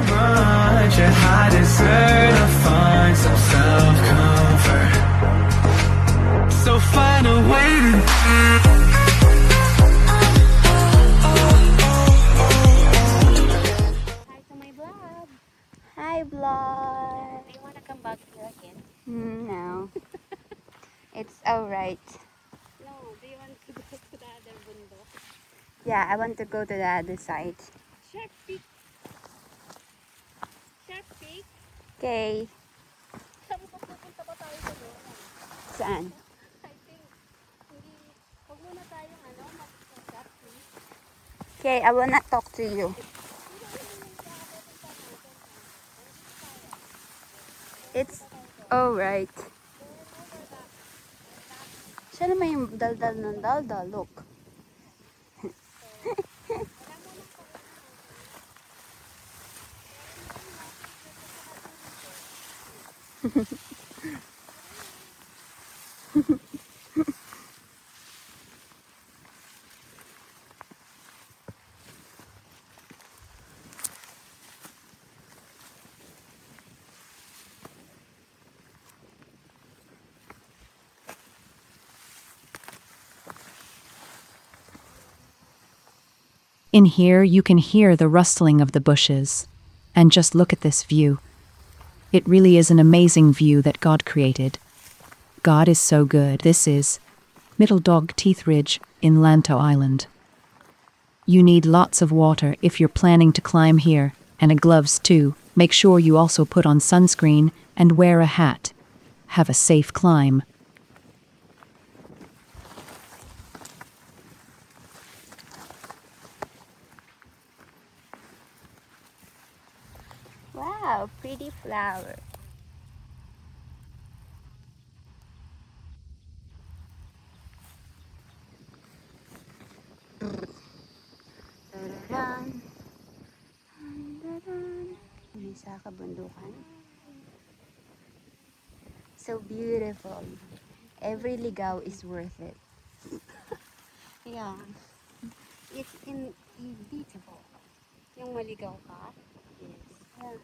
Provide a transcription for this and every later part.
for lunch, and I deserve to find some self-comfort. So find a way to Hi to my vlog. Hi, vlog. Do you want to come back here again? No. It's alright. No. Do you want to go to the other bundok? Yeah, I want to go to the other side. Shark Peak. Shark Peak. Okay. Sabi ko pupunta pa tayo sa doon. Saan? I think, hindi, huwag muna tayong mag-Shark Peak. Okay, I will not talk to you. It's alright. Siya naman yung daldal ng daldal. Look. In here, you can hear the rustling of the bushes. And just look at this view. It really is an amazing view that God created. God is so good. This is Middle Dog Teeth Ridge in Lanto Island. You need lots of water if you're planning to climb here, and gloves too. Make sure you also put on sunscreen and wear a hat. Have a safe climb. Wow, pretty flower. Tararan. Tararan. May sa kabundukan. So beautiful. Every ligaw is worth it. Yeah. It's inevitable. Yung maligaw ka. Yes. Yeah.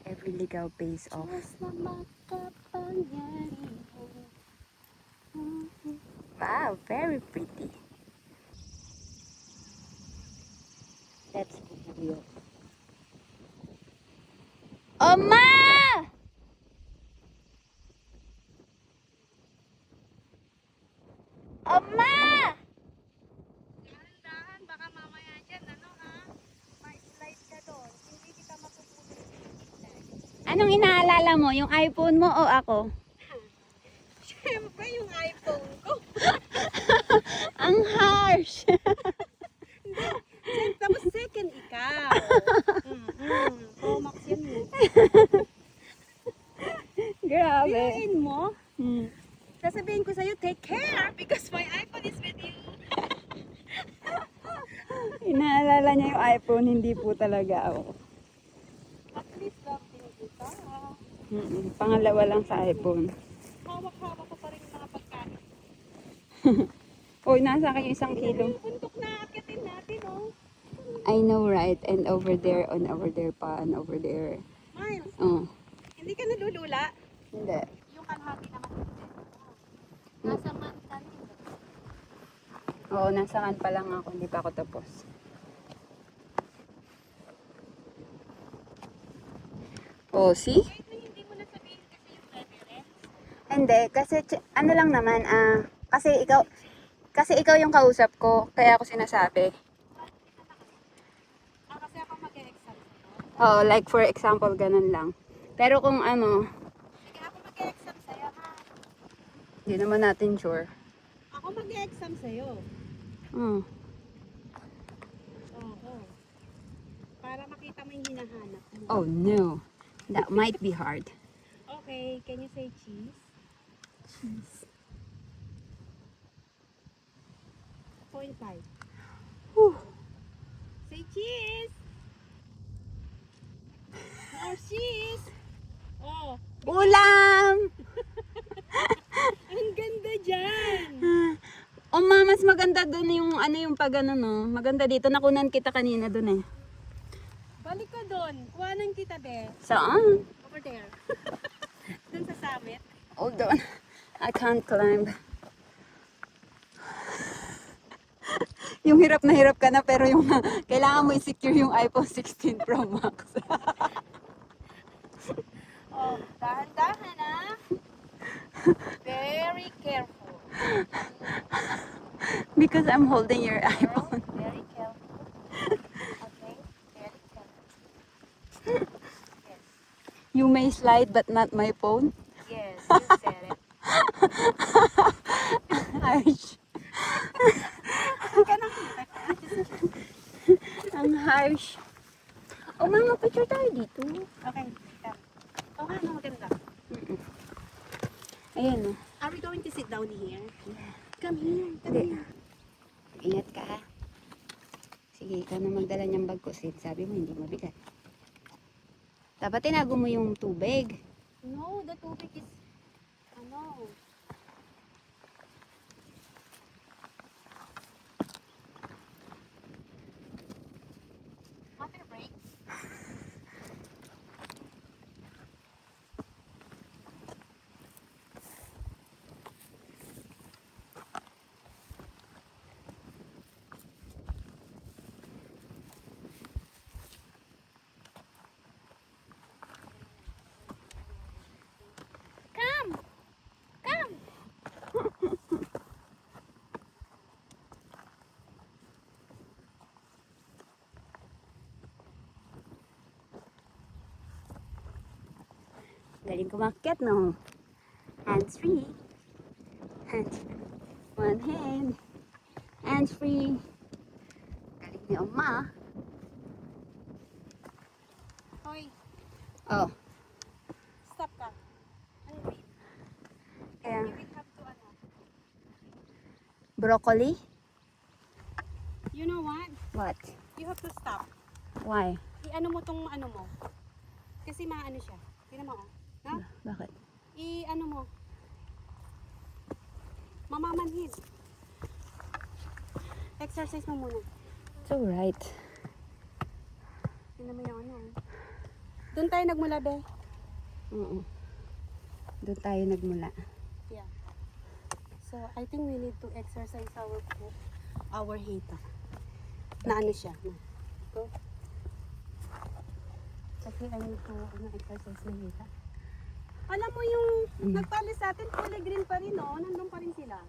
Every ligaw pays off. Diyos na makapangyarihan. Wow, very pretty. That's real. Oma! Oma! Dahan-dahan, baka mamaya dyan, may slide ka doon. Hindi kita mapupulot. Anong inaalala mo? Yung iPhone mo o ako? Siyempre yung iPhone ko. Ang harsh! Tapos second ikaw. Pro Max yan eh. Grabe. Biruin mo. Hmm. Sasabihin ko sa'yo, take care because my iPhone is with you. Inaalala niya yung iPhone, hindi po talaga ako. At least something kita. Pangalawa lang sa iPhone. Hawak-hawak ko pa rin yung mga pagkain. Uy, nasa akin yung 1 kilo. Yung bundok na akitin natin, oh. I know, right? And over there pa, and over there. Miles, Oh, hindi ka nalulula. hindi. Yung kalahati naman hindi. Nasa mantan. Oo, nasa kan pa lang ako, hindi pa ako tapos. Oh, see? Hindi mo na sabihin kasi yung reference. Hindi, kasi ano lang naman, kasi ikaw yung kausap ko, kaya ako sinasabi. Kasi ako mag-e-exam sa'yo. Oo, like for example, ganun lang. Pero kung ano, Sige, ako mag-e-exam sa'yo, ha? hindi naman natin sure. Ako mag-e-exam sa'yo. Hmm. Oo. Para makita mo yung hinahanap mo. Oh no, that might be hard. Okay, can you say cheese? Cheese. 0.5. Whew. Say cheese! More cheese! Oh, Ulam! ang ganda dyan! Oh mama, mas maganda dun yung ano yung pag ano no. Maganda dito. Nakunan kita kanina dun eh. Balik ka doon. Kuhanan kita, be. Saan? Over there. Doon sa summit. Hold on. I can't climb. Yung hirap na hirap ka na pero yung kailangan mo i-secure yung iPhone 16 Pro Max. Oh, dahan-dahan ah. Very careful. Because I'm holding your iPhone. Very careful. Okay, very careful. Yes, You may slide but not my phone. yes, you said it. Harsh. Ang harsh. Oh, mga picture tayo dito. Okay, come. Oh, ano maganda. Ayan oh. Are we going to sit down here? Come here, come Hindi. here. Ingat ka ha. Sige, ikaw na magdala niyang bag ko. Sabi mo, hindi mabigat. Dapat tinago mo yung tubig. No, the tubig is, ano, water break. Come! Come! Galing kumakyat, no? Hands free. Hands one hand. Hands free. Galing ni Oma. Hoy, Oh, stop ka. Ano, wait. kaya You will have to, ano, broccoli? you know what? What? You have to stop. Why? I-ano mo tong ano mo. Kasi maano siya. Tingnan mo, oh. No? Bakit? I-ano mo. Mamamanhid. Exercise mo muna. It's alright. Tingnan mo yung ano. Doon tayo nagmula, be. Oo. Doon tayo nagmula. Yeah. So, I think we need to exercise our hita. Na ano siya. Na. Go. Kasi I need to exercise my hita. Alam mo yung nagpalis sa atin, kulay green pa rin, oh. Nandun pa rin sila.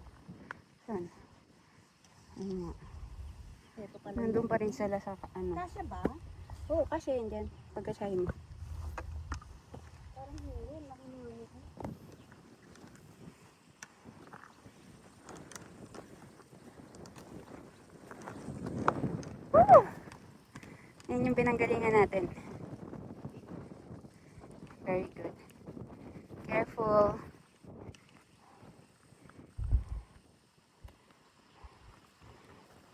Saan? Ano nga? Ito pala. Nandun pa rin sila sa ano. Kasya ba? Oo, kasi yun dyan. Pagkasahin mo. Parang hindi. Laki mo yun. Yan yung pinanggalingan natin. Very good. Careful.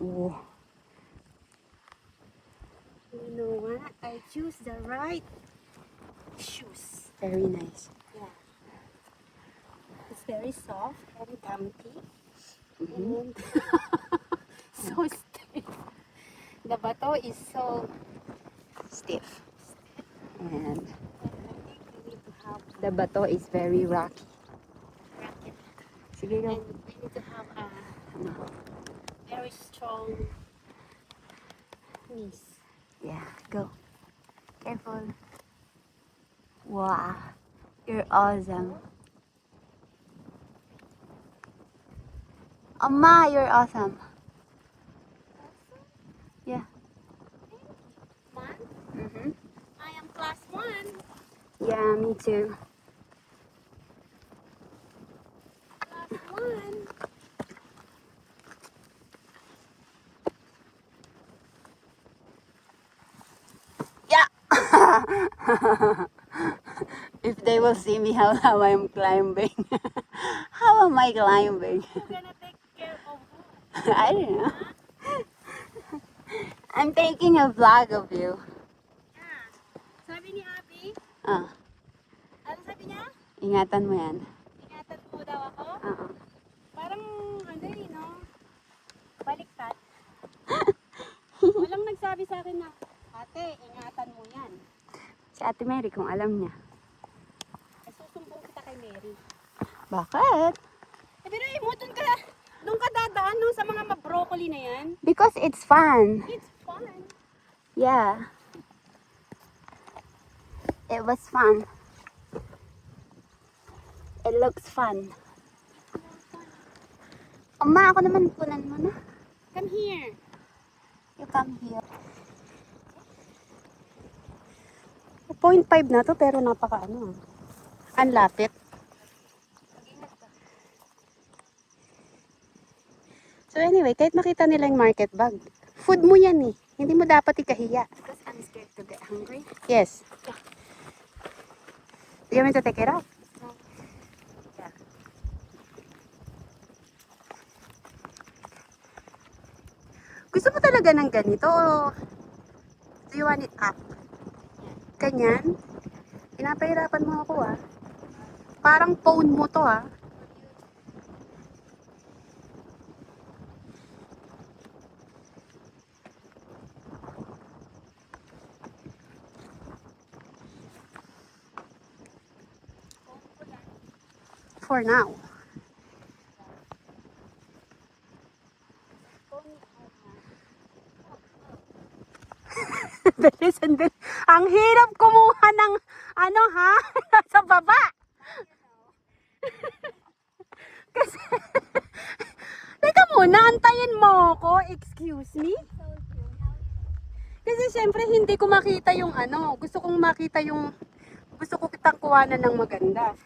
Oh, You know what? I choose the right shoes. very nice. Yeah. It's very soft and comfy. Mhm. And so stiff. The bato is so Stiff. And I think we need to have the bato is very rocky. racket. Sige, go. And we need to have a Ano? very strong knees. Yeah, go. Careful. Wow. You're awesome. Amma, you're awesome. Yeah. One. Mm-hmm. I am class 1. Yeah, me too. Class 1. Yeah. If they will see me how I'm climbing. How am I climbing? Who's gonna take care of who? I don't know. I'm taking a vlog of you. Ah, sabi ni Abby, Ah, ano sabi niya? ingatan mo yan. Ingatan mo daw ako? Oo. Parang ano no? sa akin na, ate, ingatan mo yan. Si Ate Mary kung alam niya. Ay, susumbong kita kay Mary. Bakit? Eh, pero mo, doon ka dadaan no, sa mga broccoli na yan. Because it's fun. It's fun. Yeah. It was fun. It looks fun. Oma, ako naman punan mo na. Come here. You come here. 0.5 na to, pero napaka ano. Ang lapit. So anyway, kahit makita nila yung market bag, food mo yan eh. Hindi mo dapat ikahiya. Because I'm scared to get hungry. Yes. Do you want me to take it off? Yeah. Gusto mo talaga ng ganito o do you want it up? Ganyan? Pinapahirapan mo ako ah. Parang phone mo to ah. For now. Sandali. Ang hirap kumuha ng ano ha? Sa baba. Kasi teka muna, antayin mo ako. Excuse me? Kasi syempre hindi ko makita yung ano. Gusto ko kitang kuhanan ng maganda.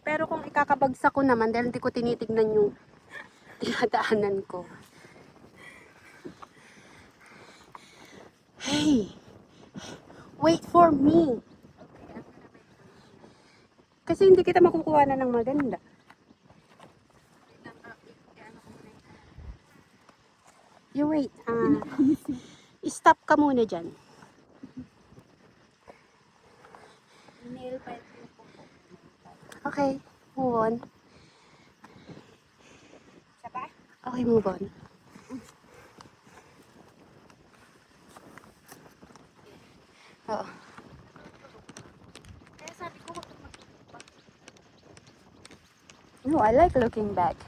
Pero kung ikakabagsak ko naman dahil hindi ko tinitignan yung dinadaanan ko. Hey! Wait for me! Kasi hindi kita makukuha na ng maganda. You wait. Stop ka muna dyan. Nail pa ito. Okay, move on. Saba? Okay, move on. Oo. No, I like looking back.